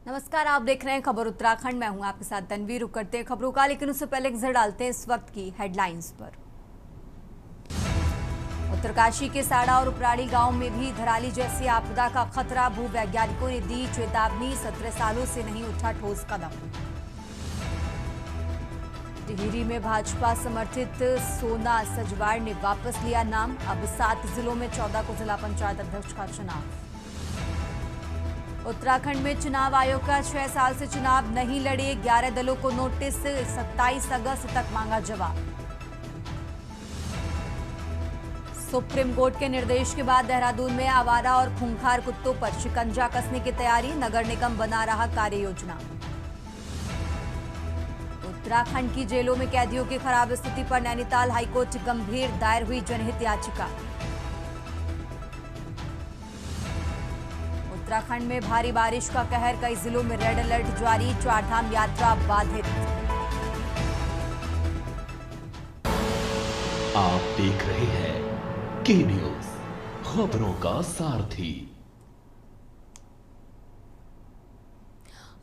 नमस्कार, आप देख रहे हैं खबर उत्तराखंड। मैं हूं आपके साथ तनवीर। रुक करते हैं खबरों का, लेकिन उससे पहले एक नजर डालते हैं इस वक्त की हेडलाइंस पर। उत्तरकाशी के साड़ा और उपराड़ी गांव में भी धराली जैसी आपदा का खतरा। भूवैज्ञानिकों ने दी चेतावनी, 17 सालों से नहीं उठा ठोस कदम। टिहरी में भाजपा समर्थित सोना सजवाड़ ने वापस लिया नाम। अब 7 जिलों में 14 को जिला पंचायत अध्यक्ष का चुनाव। उत्तराखंड में चुनाव आयोग का 6 साल से चुनाव नहीं लड़े 11 दलों को नोटिस, 27 अगस्त तक मांगा जवाब। सुप्रीम कोर्ट के निर्देश के बाद देहरादून में आवारा और खूंखार कुत्तों पर शिकंजा कसने की तैयारी, नगर निगम बना रहा कार्य योजना। उत्तराखंड की जेलों में कैदियों की खराब स्थिति पर नैनीताल हाईकोर्ट गंभीर, दायर हुई जनहित याचिका। उत्तराखंड में भारी बारिश का कहर, कई जिलों में रेड अलर्ट जारी, चारधाम यात्रा बाधित। आप देख रहे हैं के न्यूज, खबरों का सारथी।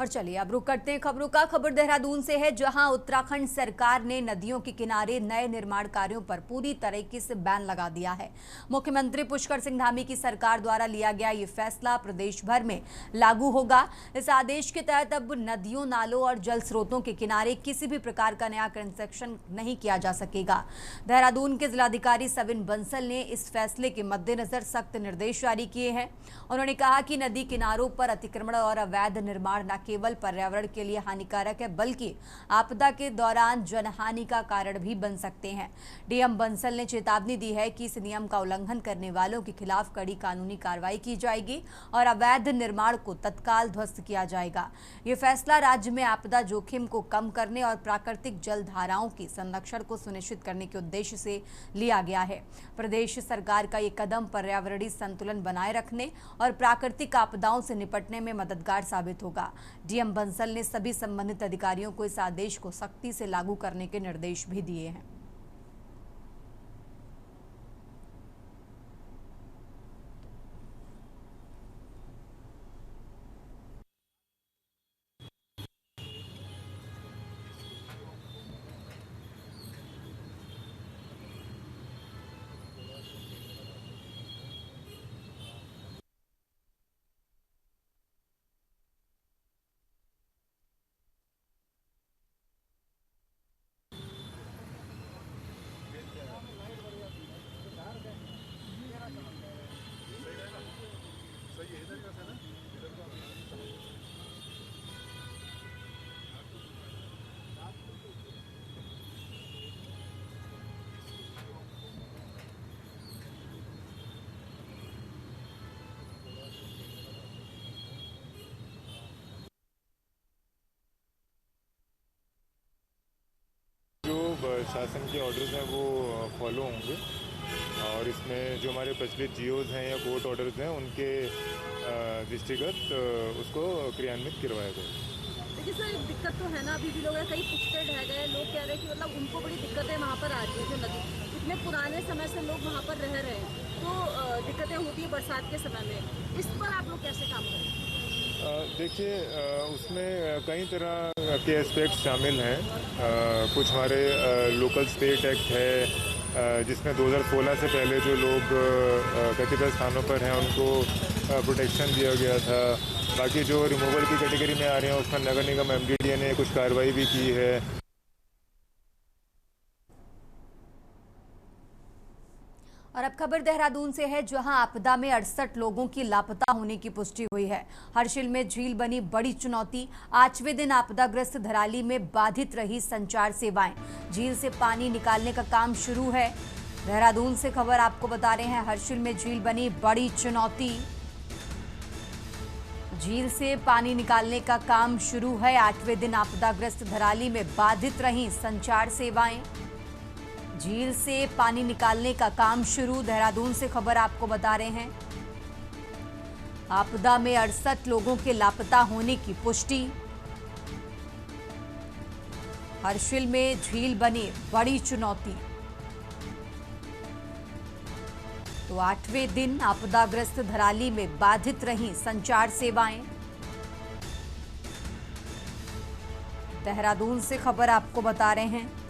और चलिए अब रुक करते हैं खबरों का। खबर देहरादून से है, जहां उत्तराखंड सरकार ने नदियों के किनारे नए निर्माण कार्यों पर पूरी तरीके से बैन लगा दिया है। मुख्यमंत्री पुष्कर सिंह धामी की सरकार द्वारा लिया गया ये फैसला प्रदेश भर में लागू होगा। इस आदेश के तहत अब नदियों, नालों और जल स्रोतों के किनारे किसी भी प्रकार का नया कंस्ट्रक्शन नहीं किया जा सकेगा। देहरादून के जिलाधिकारी सविन बंसल ने इस फैसले के मद्देनजर सख्त निर्देश जारी किए हैं। उन्होंने कहा कि नदी किनारों पर अतिक्रमण और अवैध निर्माण न केवल पर्यावरण के लिए हानिकारक है, बल्कि आपदा के दौरान जनहानि का कारण भी बन सकते हैं। डीएम बंसल ने चेतावनी दी है कि इस नियम का उल्लंघन करने वालों के खिलाफ कड़ी कानूनी कार्रवाई की जाएगी और अवैध निर्माण को तत्काल ध्वस्त किया जाएगा। ये फैसला राज्य में आपदा जोखिम को कम करने और प्राकृतिक जल धाराओं के संरक्षण को सुनिश्चित करने के उद्देश्य से लिया गया है। प्रदेश सरकार का ये कदम पर्यावरणीय संतुलन बनाए रखने और प्राकृतिक आपदाओं से निपटने में मददगार साबित होगा। डीएम बंसल ने सभी संबंधित अधिकारियों को इस आदेश को सख्ती से लागू करने के निर्देश भी दिए हैं। शासन के ऑर्डर्स हैं वो फॉलो होंगे और इसमें जो हमारे प्रचलित जीओज हैं या कोर्ट ऑर्डर्स हैं उनके दृष्टिगत उसको क्रियान्वित करवाया जाए। देखिए सर, एक दिक्कत तो है ना, अभी भी लोग कई पुष्कर रह गए, लोग कह रहे हैं कि मतलब उनको बड़ी दिक्कतें वहाँ पर आ रही है। जो नदी इतने पुराने समय से लोग वहाँ पर रह रहे हैं, तो दिक्कतें होती है बरसात के समय में। इस पर आप लोग कैसे काम करें? देखिए, उसमें कई तरह के एस्पेक्ट्स शामिल हैं। कुछ हमारे लोकल स्टेट एक्ट है जिसमें 2016 से पहले जो लोग कतिपय स्थानों पर हैं उनको प्रोटेक्शन दिया गया था। बाकी जो रिमूवल की कैटेगरी में आ रहे हैं उसमें नगर निगम एमडीडीए ने कुछ कार्रवाई भी की है। और अब खबर देहरादून से है, जहां आपदा में 68 लोगों की लापता होने की पुष्टि हुई है। हर्षिल में झील बनी बड़ी चुनौती, 8वें दिन आपदाग्रस्त धराली में बाधित रही संचार सेवाएं। झील से पानी निकालने का काम शुरू है। देहरादून से खबर आपको बता रहे हैं, हर्षिल में झील बनी बड़ी चुनौती, झील से पानी निकालने का काम शुरू है। 8वें दिन आपदाग्रस्त धराली में बाधित रही संचार सेवाएं। झील से पानी निकालने का काम शुरू। देहरादून से खबर आपको बता रहे हैं, आपदा में 68 लोगों के लापता होने की पुष्टि। हर्षिल में झील बनी बड़ी चुनौती। तो 8वें दिन आपदाग्रस्त धराली में बाधित रही संचार सेवाएं। देहरादून से खबर आपको बता रहे हैं।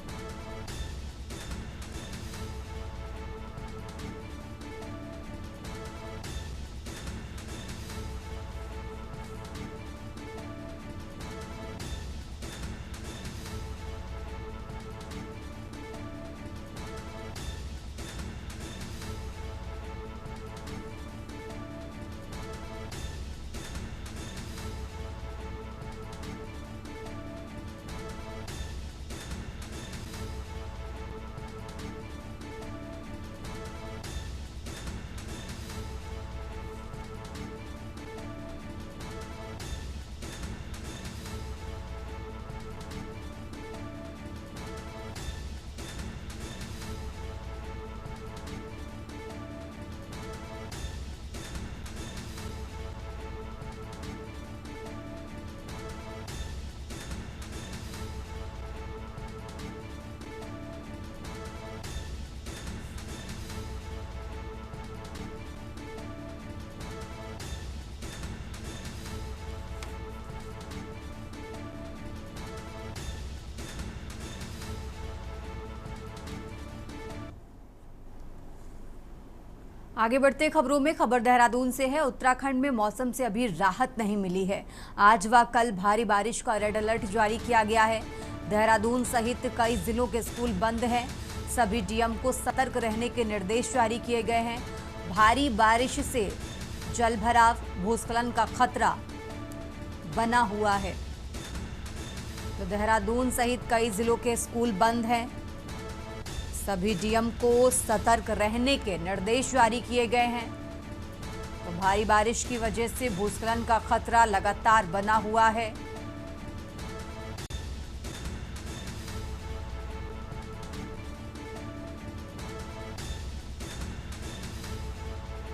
आगे बढ़ते खबरों में, खबर देहरादून से है। उत्तराखंड में मौसम से अभी राहत नहीं मिली है। आज व कल भारी बारिश का रेड अलर्ट जारी किया गया है। देहरादून सहित कई जिलों के स्कूल बंद हैं। सभी डीएम को सतर्क रहने के निर्देश जारी किए गए हैं। भारी बारिश से जल भराव, भूस्खलन का खतरा बना हुआ है। तो देहरादून सहित कई जिलों के स्कूल बंद हैं। सभी डीएम को सतर्क रहने के निर्देश जारी किए गए हैं। तो भारी बारिश की वजह से भूस्खलन का खतरा लगातार बना हुआ है।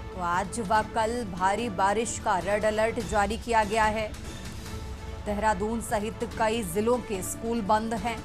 तो आज व कल भारी बारिश का रेड अलर्ट जारी किया गया है। देहरादून सहित कई जिलों के स्कूल बंद हैं।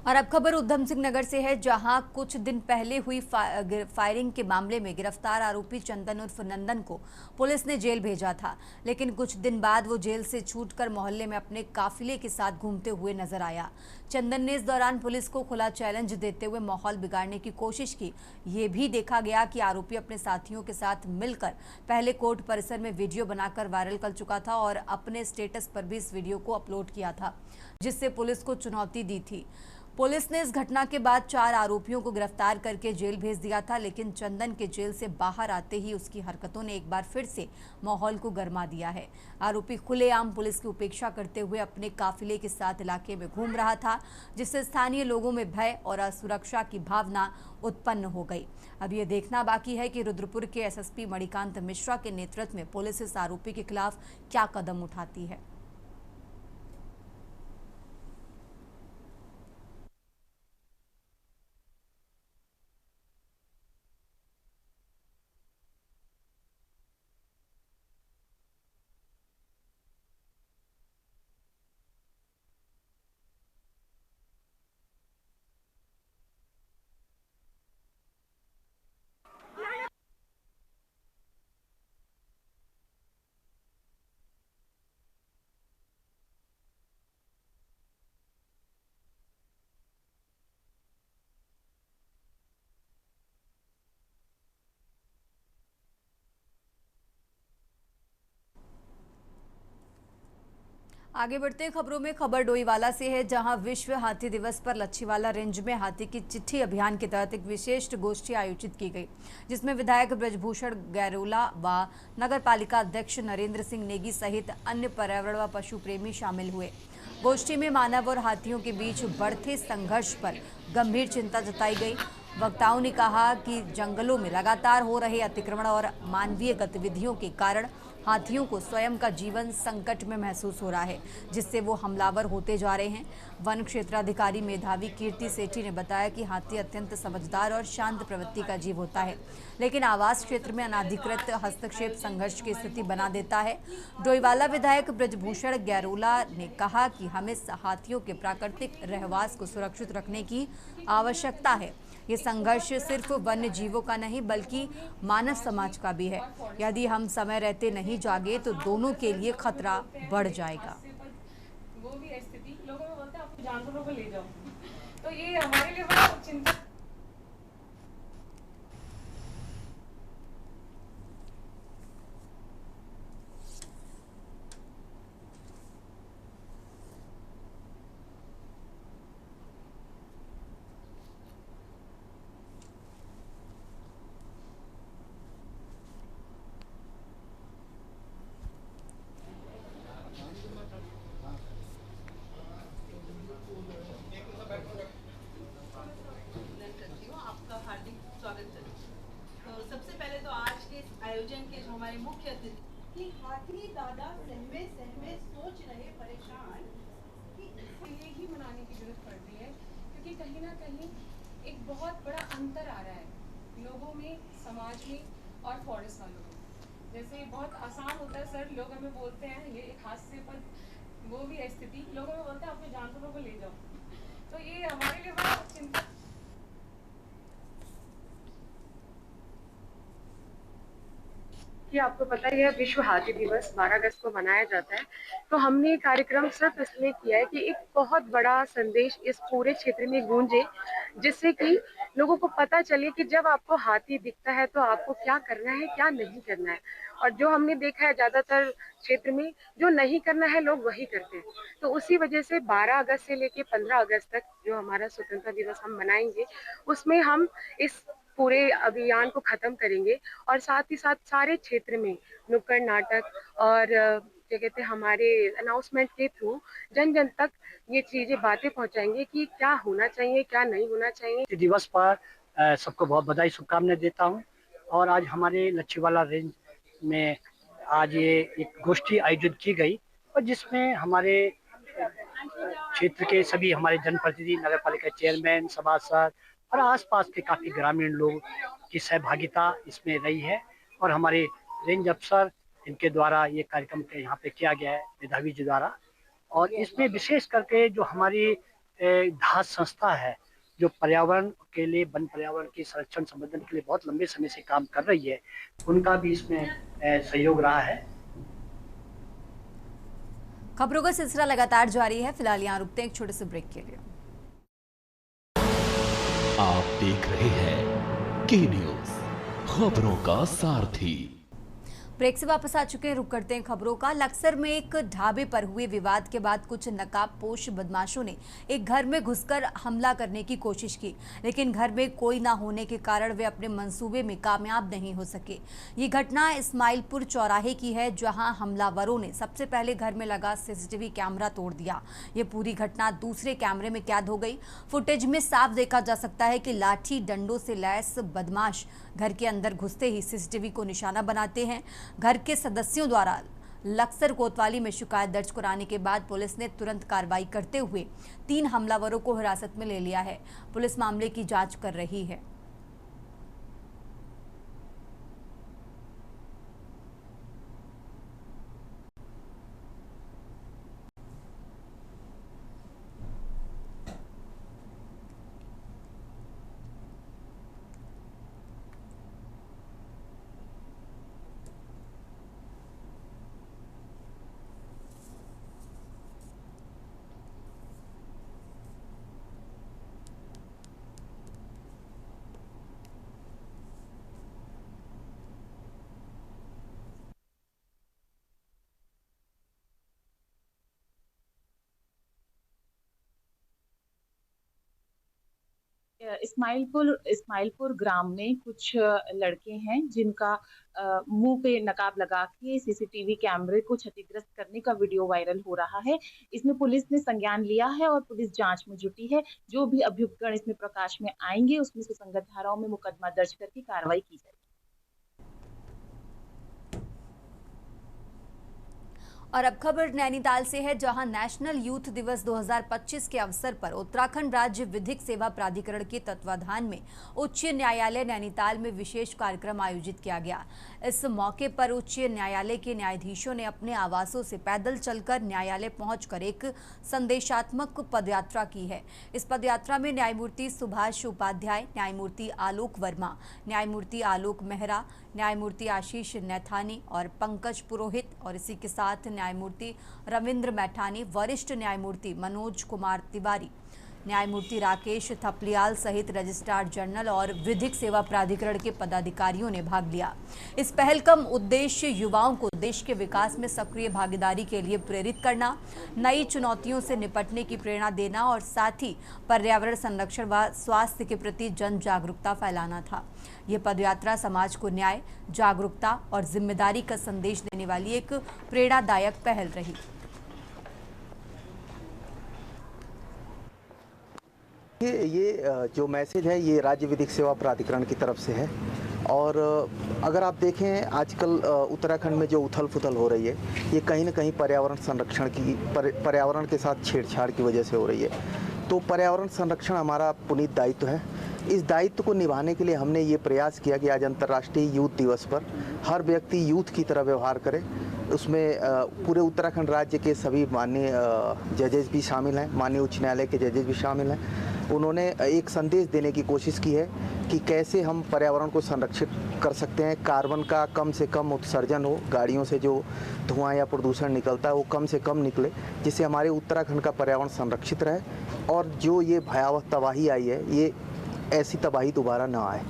और अब खबर उधम सिंह नगर से है, जहां कुछ दिन पहले हुई फायरिंग के मामले में गिरफ्तार आरोपी चंदन उर्फ नंदन को पुलिस ने जेल भेजा था। लेकिन कुछ दिन बाद वो जेल से छूटकर मोहल्ले में अपने काफिले के साथ घूमते हुए नजर आया। चंदन ने इस दौरान पुलिस को खुला चैलेंज देते हुए माहौल बिगाड़ने की कोशिश की। ये भी देखा गया कि आरोपी अपने साथियों के साथ मिलकर पहले कोर्ट परिसर में वीडियो बनाकर वायरल कर चुका था और अपने स्टेटस पर भी इस वीडियो को अपलोड किया था, जिससे पुलिस को चुनौती दी थी। पुलिस ने इस घटना के बाद 4 आरोपियों को गिरफ्तार करके जेल भेज दिया था। लेकिन चंदन के जेल से बाहर आते ही उसकी हरकतों ने एक बार फिर से माहौल को गरमा दिया है। आरोपी खुलेआम पुलिस की उपेक्षा करते हुए अपने काफिले के साथ इलाके में घूम रहा था, जिससे स्थानीय लोगों में भय और असुरक्षा की भावना उत्पन्न हो गई। अब ये देखना बाकी है कि रुद्रपुर के एसएसपी मणिकांत मिश्रा के नेतृत्व में पुलिस इस आरोपी के खिलाफ क्या कदम उठाती है। आगे बढ़ते हैं खबरों में। खबर डोईवाला से है, जहां विश्व हाथी दिवस पर लच्छीवाला रेंज में हाथी की चिट्ठी अभियान के तहत एक विशेष गोष्ठी आयोजित की गई, जिसमें विधायक ब्रजभूषण गैरोला व नगर पालिका अध्यक्ष नरेंद्र सिंह नेगी सहित अन्य पर्यावरण व पशु प्रेमी शामिल हुए। गोष्ठी में मानव और हाथियों के बीच बढ़ते संघर्ष पर गंभीर चिंता जताई गई। वक्ताओं ने कहा कि जंगलों में लगातार हो रहे अतिक्रमण और मानवीय गतिविधियों के कारण हाथियों को स्वयं का जीवन संकट में महसूस हो रहा है, जिससे वो हमलावर होते जा रहे हैं। वन क्षेत्राधिकारी मेधावी कीर्ति सेठी ने बताया कि हाथी अत्यंत समझदार और शांत प्रवृत्ति का जीव होता है, लेकिन आवास क्षेत्र में अनाधिकृत हस्तक्षेप संघर्ष की स्थिति बना देता है। डोईवाला विधायक ब्रजभूषण गैरोला ने कहा कि हमें हाथियों के प्राकृतिक रहवास को सुरक्षित रखने की आवश्यकता है। ये संघर्ष सिर्फ वन्य जीवों का नहीं बल्कि मानव समाज का भी है। यदि हम समय रहते नहीं जागे तो दोनों के लिए खतरा बढ़ जाएगा। वो भी स्थिति लोगों में बोलते हैं आप जानवरों को ले जाओ, तो ये हमारे लिए बड़ा चिंता। आपका हार्दिक स्वागत है। तो सबसे पहले तो आज के इस आयोजन के जो हमारे मुख्य अतिथि कि हाथी दादा सहमे सहमे सोच रहे परेशान कि ये ही मनाने की जरूरत पड़ रही है, क्योंकि कहीं ना कहीं एक बहुत बड़ा अंतर आ रहा है लोगों में, समाज में और फॉरेस्ट वालों में। जैसे बहुत आसान होता है सर, लोग हमें बोलते हैं ये एक हादसे पर वो भी स्थिति लोगों में बोलते हैं अपने जानवरों को ले जाओ, तो ये हमारे लिए बड़ा चिंता। कि आपको पता ही है विश्व हाथी दिवस 12 अगस्त को मनाया जाता है, तो हमने ये कार्यक्रम सिर्फ इसलिए किया है कि एक बहुत बड़ा संदेश इस पूरे क्षेत्र में गूंजे, जिससे कि लोगों को पता चले कि जब आपको हाथी दिखता है तो आपको क्या करना है, क्या नहीं करना है। और जो हमने देखा है ज्यादातर क्षेत्र में जो नहीं करना है लोग वही करते हैं, तो उसी वजह से 12 अगस्त से लेके 15 अगस्त तक जो हमारा स्वतंत्रता दिवस हम मनाएंगे, उसमें हम इस पूरे अभियान को खत्म करेंगे और साथ ही साथ सारे क्षेत्र में नुक्कड़ नाटक और क्या कहते हैं हमारे अनाउंसमेंट के थ्रू जन जन तक ये चीजें बातें पहुंचाएंगे कि क्या होना चाहिए, क्या नहीं होना चाहिए। दिवस पर सबको बहुत बधाई शुभकामनाएं देता हूं। और आज हमारे लच्छीवाला रेंज में आज ये एक गोष्ठी आयोजित की गई और जिसमें हमारे क्षेत्र के सभी हमारे जनप्रतिनिधि, नगर पालिका चेयरमैन, सभासद और आसपास के काफी ग्रामीण लोग की सहभागिता इसमें रही है। और हमारे रेंज अफसर इनके द्वारा ये कार्यक्रम के यहाँ पे किया गया है, मेधावी जी द्वारा। और इसमें विशेष करके जो हमारी धास संस्था है, जो पर्यावरण के लिए, वन पर्यावरण के संरक्षण संवर्धन के लिए बहुत लंबे समय से काम कर रही है, उनका भी इसमें सहयोग रहा है। खबरों का सिलसिला लगातार जारी है। फिलहाल यहाँ रुकते हैं एक छोटे से ब्रेक के लिए। आप देख रहे हैं के न्यूज, खबरों का सारथी। ब्रेक से वापस आ चुके हैं, रुक करते हैं खबरों का। लक्सर में एक ढाबे पर हुए विवाद के बाद कुछ नकाबपोश बदमाशों ने एक घर में घुसकर हमला करने की कोशिश की, लेकिन घर में कोई ना होने के कारण वे अपने मंसूबे में कामयाब नहीं हो सके। ये घटना इस्माइलपुर चौराहे की है, जहां हमलावरों ने सबसे पहले घर में लगा सीसीटीवी कैमरा तोड़ दिया। ये पूरी घटना दूसरे कैमरे में कैद हो गई। फुटेज में साफ देखा जा सकता है कि लाठी डंडों से लैस बदमाश घर के अंदर घुसते ही सीसीटीवी को निशाना बनाते हैं। घर के सदस्यों द्वारा लक्सर कोतवाली में शिकायत दर्ज कराने के बाद पुलिस ने तुरंत कार्रवाई करते हुए 3 हमलावरों को हिरासत में ले लिया है। पुलिस मामले की जांच कर रही है। इस्माइलपुर ग्राम में कुछ लड़के हैं जिनका मुंह पे नकाब लगा के सीसीटीवी कैमरे को क्षतिग्रस्त करने का वीडियो वायरल हो रहा है। इसमें पुलिस ने संज्ञान लिया है और पुलिस जांच में जुटी है। जो भी अभियुक्तगण इसमें प्रकाश में आएंगे उसमें सुसंगत धाराओं में मुकदमा दर्ज करके कार्रवाई की जाएगी। और अब खबर नैनीताल से है, जहां नेशनल यूथ दिवस 2025 के अवसर पर उत्तराखंड राज्य विधिक सेवा प्राधिकरण के तत्वाधान में उच्च न्यायालय नैनीताल में विशेष कार्यक्रम आयोजित किया गया। इस मौके पर उच्च न्यायालय के न्यायाधीशों ने अपने आवासों से पैदल चलकर न्यायालय पहुंचकर एक संदेशात्मक पदयात्रा की है। इस पदयात्रा में न्यायमूर्ति सुभाष उपाध्याय, न्यायमूर्ति आलोक वर्मा, न्यायमूर्ति आलोक मेहरा, न्यायमूर्ति आशीष नैथानी और पंकज पुरोहित और इसी के साथ न्यायमूर्ति रविंद्र मैठानी, वरिष्ठ न्यायमूर्ति मनोज कुमार तिवारी, न्यायमूर्ति राकेश थपलियाल सहित रजिस्ट्रार जनरल और विधिक सेवा प्राधिकरण के पदाधिकारियों ने भाग लिया। इस पहल का उद्देश्य युवाओं को देश के विकास में सक्रिय भागीदारी के लिए प्रेरित करना, नई चुनौतियों से निपटने की प्रेरणा देना और साथ ही पर्यावरण संरक्षण व स्वास्थ्य के प्रति जन जागरूकता फैलाना था। यह पदयात्रा समाज को न्याय, जागरूकता और जिम्मेदारी का संदेश देने वाली एक प्रेरणादायक पहल रही। ये जो मैसेज है ये राज्य विधिक सेवा प्राधिकरण की तरफ से है। और अगर आप देखें आजकल उत्तराखंड में जो उथल पुथल हो रही है ये कहीं ना कहीं पर्यावरण संरक्षण की पर्यावरण के साथ छेड़छाड़ की वजह से हो रही है। तो पर्यावरण संरक्षण हमारा पुनीत दायित्व है। इस दायित्व को निभाने के लिए हमने ये प्रयास किया कि आज अंतर्राष्ट्रीय यूथ दिवस पर हर व्यक्ति यूथ की तरह व्यवहार करे। उसमें पूरे उत्तराखंड राज्य के सभी माननीय जजेस भी शामिल हैं, माननीय उच्च न्यायालय के जजेस भी शामिल हैं। उन्होंने एक संदेश देने की कोशिश की है कि कैसे हम पर्यावरण को संरक्षित कर सकते हैं, कार्बन का कम से कम उत्सर्जन हो, गाड़ियों से जो धुआं या प्रदूषण निकलता है वो कम से कम निकले, जिससे हमारे उत्तराखंड का पर्यावरण संरक्षित रहे और जो ये भयावह तबाही आई है ये ऐसी तबाही दोबारा ना आए।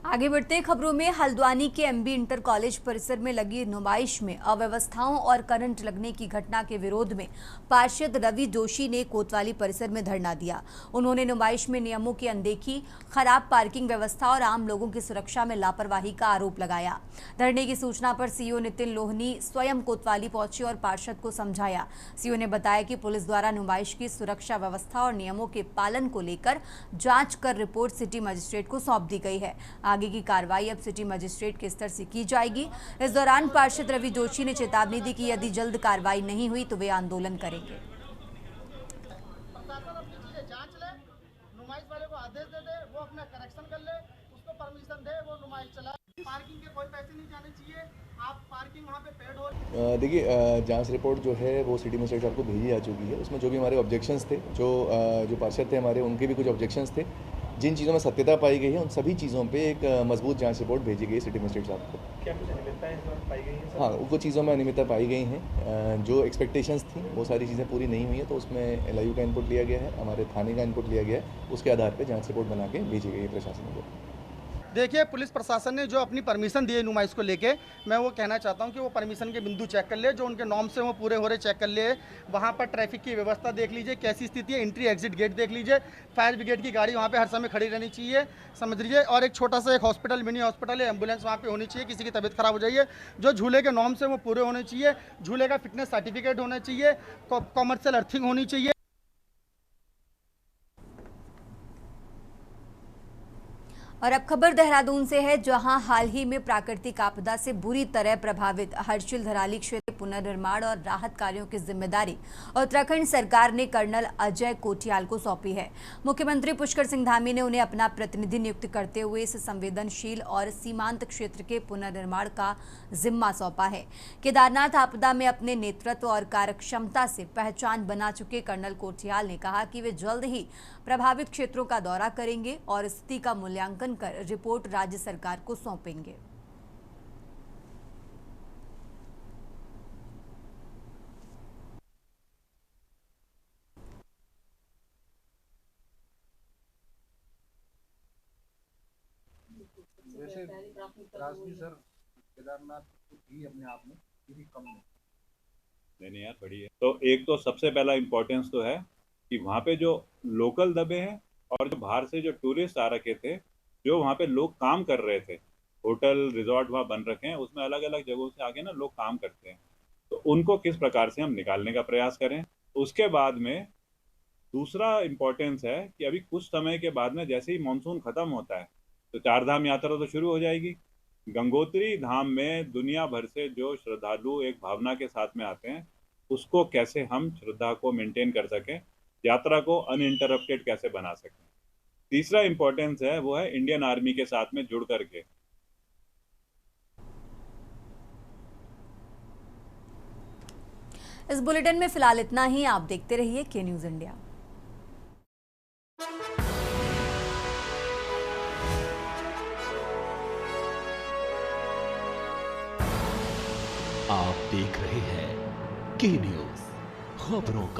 आगे बढ़ते खबरों में, हल्द्वानी के एमबी इंटर कॉलेज परिसर में लगी नुमाइश में अव्यवस्थाओं और करंट लगने की घटना के विरोध में पार्षद रवि जोशी ने कोतवाली परिसर में धरना दिया। उन्होंने नुमाइश में नियमों की अनदेखी, खराब पार्किंग व्यवस्था और आम लोगों की सुरक्षा में लापरवाही का आरोप लगाया। धरने की सूचना पर सीओ नितिन लोहनी स्वयं कोतवाली पहुंचे और पार्षद को समझाया। सीओ ने बताया कि पुलिस द्वारा नुमाइश की सुरक्षा व्यवस्था और नियमों के पालन को लेकर जांच कर रिपोर्ट सिटी मजिस्ट्रेट को सौंप दी गई है। आगे की कार्रवाई अब सिटी मजिस्ट्रेट के स्तर से की जाएगी। इस दौरान पार्षद रवि जोशी ने चेतावनी दी कि यदि जल्द कार्रवाई नहीं हुई तो वे आंदोलन करेंगे। प्रशासन अपनी चीजें जांच ले, नुमाइश वाले को आदेश दे दे, वो अपना करेक्शन कर ले, उसको परमिशन दे, वो नुमाइश चलाए। पार्किंग के कोई पैसे नहीं जाने चाहिए, आप पार्किंग वहाँ पे पेड हो। देखिए, जांच रिपोर्ट जो है वो सिटी मजिस्ट्रेट साहब को भेजी जा चुकी है। उसमें जो भी हमारे ऑब्जेक्शंस थे, जो पार्षद थे हमारे, उनके भी कुछ ऑब्जेक्शंस थे। जिन चीज़ों में सत्यता पाई गई है उन सभी चीज़ों पे एक मजबूत जांच रिपोर्ट भेजी गई सिटी मजिस्ट्रेट साहब को। क्या कुछ अनियमितताएं पाई गई हैं? हाँ, कुछ चीज़ों में अनियमितता पाई गई हैं। जो एक्सपेक्टेशंस थी वो सारी चीज़ें पूरी नहीं हुई हैं, तो उसमें एलआईयू का इनपुट लिया गया है, हमारे थाने का इनपुट लिया गया है। उसके आधार पर जाँच रिपोर्ट बना के भेजी गई है प्रशासन को। देखिए, पुलिस प्रशासन ने जो अपनी परमिशन दी है नुमाइश को लेके, मैं वो कहना चाहता हूँ कि वो परमिशन के बिंदु चेक कर ले, जो उनके नॉर्म्स हैं वो पूरे हो रहे चेक कर ले। वहाँ पर ट्रैफिक की व्यवस्था देख लीजिए कैसी स्थिति है, एंट्री एग्जिट गेट देख लीजिए, फायर ब्रिगेड की गाड़ी वहाँ पे हर समय खड़ी रहनी चाहिए, समझ लीजिए। और एक छोटा सा एक हॉस्पिटल, मिनी हॉस्पिटल है, एम्बुलेंस वहाँ पे होनी चाहिए, किसी की तबीयत खराब हो जाइए। जो झूले के नॉर्म्स हैं वो पूरे होने चाहिए, झूले का फिटनेस सर्टिफिकेट होना चाहिए, कॉमर्शियल अर्थिंग होनी चाहिए। और अब खबर देहरादून से है, जहां हाल ही में प्राकृतिक आपदा से बुरी तरह प्रभावित हर्षिल धराली क्षेत्र पुनर्निर्माण और राहत कार्यों की जिम्मेदारी उत्तराखंड सरकार ने कर्नल अजय कोटियाल को सौंपी है। मुख्यमंत्री पुष्कर सिंह धामी ने उन्हें अपना प्रतिनिधि नियुक्त करते हुए इस संवेदनशील और सीमांत क्षेत्र के पुनर्निर्माण का जिम्मा सौंपा है। केदारनाथ आपदा में अपने नेतृत्व और कार्यक्षमता से पहचान बना चुके कर्नल कोटियाल ने कहा कि वे जल्द ही प्रभावित क्षेत्रों का दौरा करेंगे और स्थिति का मूल्यांकन कर रिपोर्ट राज्य सरकार को सौंपेंगे। वैसे राजनीति सर केदारनाथ ही अपने आप में किसी कम नहीं, नहीं यार बड़ी है। तो एक तो सबसे पहला इम्पोर्टेंस तो है कि वहाँ पे जो लोकल दबे हैं और जो बाहर से जो टूरिस्ट आ रखे थे, जो वहाँ पे लोग काम कर रहे थे, होटल रिजॉर्ट वहाँ बन रखे हैं, उसमें अलग अलग जगहों से आके ना लोग काम करते हैं, तो उनको किस प्रकार से हम निकालने का प्रयास करें। उसके बाद में दूसरा इम्पोर्टेंस है कि अभी कुछ समय के बाद में जैसे ही मानसून खत्म होता है तो चार धाम यात्रा तो शुरू हो जाएगी। गंगोत्री धाम में दुनिया भर से जो श्रद्धालु एक भावना के साथ में आते हैं, उसको कैसे हम श्रद्धा को मेंटेन कर सकें, यात्रा को अनइंटरप्टेड कैसे बना सकें। तीसरा इम्पोर्टेंस है वो है इंडियन आर्मी के साथ में जुड़ करके। इस बुलेटिन में फिलहाल इतना ही। आप देखते रहिए के न्यूज़ इंडिया। आप देख रहे हैं के न्यूज़, खबरों का